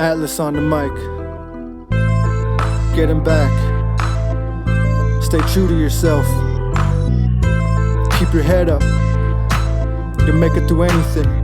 Atlas on the mic. Gettin back. Stay true to yourself. Keep your head up. You'll make it through anything.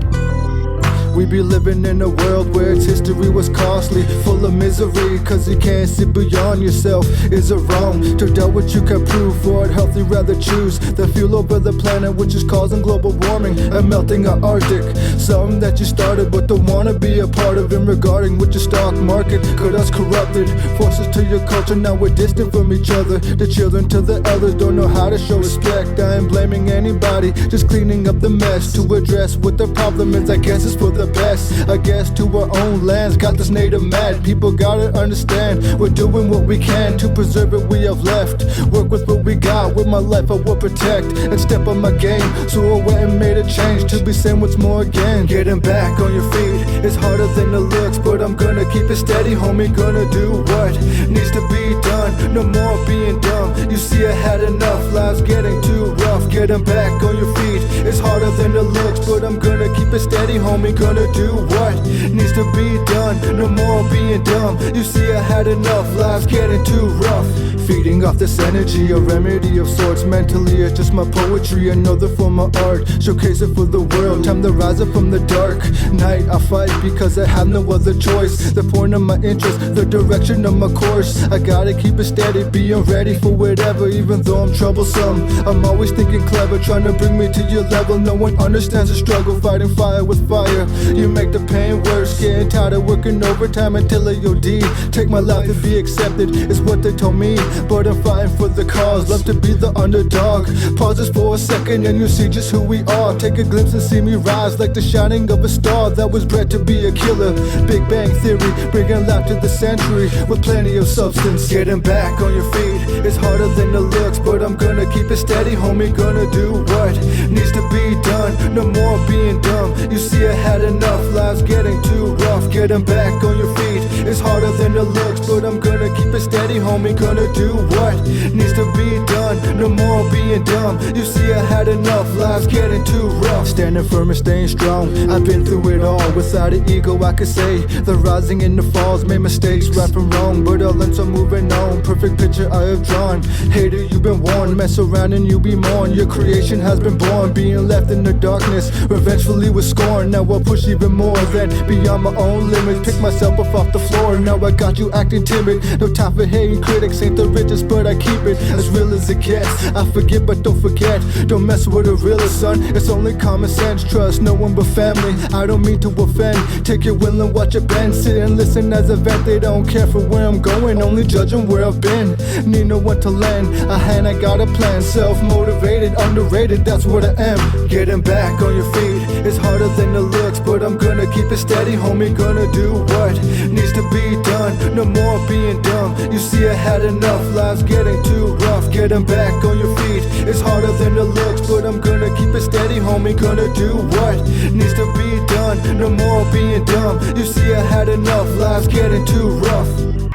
We be living in a world where its history was costly, full of misery, cause you can't see beyond yourself. Is it wrong to doubt what you can prove? For it healthy, rather choose the fuel over the planet, which is causing global warming and melting our Arctic. Something that you started but don't wanna be a part of. In regarding with your stock market, could us corrupted forces to your culture. Now we're distant from each other. The children to the elders don't know how to show respect. I ain't blaming anybody, just cleaning up the mess. To address what the problem is, I guess it's for the best. I guess to our own lands, got this native mad. People gotta understand, we're doing what we can to preserve what we have left. Work with what we got, with my life I will protect and step on my game. So I went and made a change to be saying what's more again. Getting back on your feet is harder than it looks, but I'm gonna keep it steady, homie. Gonna do what needs to be done, no more being dumb. You see I had enough, life's getting too rough. Getting back on your feet is harder than it looks, but I'm gonna keep it steady, homie. Gonna do what needs to be done, no more being dumb. You see I had enough, life's getting too rough. Feeding off this energy, a remedy of sorts. Mentally it's just my poetry, another form of art. Showcase it for the world, time to rise up from the dark night. I fight because I have no other choice. The point of my interest, the direction of my course. I gotta keep it steady, being ready for whatever. Even though I'm troublesome, I'm always thinking clever, trying to bring me to your level. No one understands the struggle, fighting fire with fire. You make the pain worse, getting tired of working overtime until I OD. Take my life to be accepted, is what they told me, but I'm fighting for the cause. Love to be the underdog. Pause this for a second and you see just who we are. Take a glimpse and see me rise like the shining of a star that was bred to be a killer. Big Bang Theory, bringing life to the century with plenty of substance. Getting back on your feet is harder than it looks, but I'm gonna keep it steady, homie. Gonna do what needs to be done, no more being dumb. You see I had enough, life's getting too rough. Getting back on your feet is harder than it looks, but I'm gonna keep it steady, homie. Gonna do what needs to be done, no more being dumb. You see I had enough, life's getting too rough. Standing firm and staying strong, I've been through it all. Without an ego I could say the rising and the falls, made mistakes right from wrong, but I'll learn, so moving on. Perfect picture I have drawn, hater you've been warned. Mess around and you be mourned, your creation has been born. Being left in the darkness, revengefully with scorn. Now I'll push even more than beyond my own limits. Pick myself up off the floor, now I got you acting timid. No time for hating critics, ain't the richest but I keep it as real as it gets. I forget but don't forget, don't mess with the realest, son. It's only common sense, trust no one but family. I don't mean to offend, take your will and watch it bend. Sit and listen as a vent, they don't care for where I'm going, only judging where I've been. Need no one to lend a hand, I got a plan. Self-motivated, underrated, that's what I am. Getting back on your feet is harder than it looks, but I'm gonna keep it steady, homie. Gonna do what needs to be done, no more being dumb. You see I had enough, life's getting too rough. Getting back on your feet is harder than it looks, but I'm gonna keep it steady, homie. Gonna do what needs to be done, no more being dumb. You see I had enough, life's getting too rough.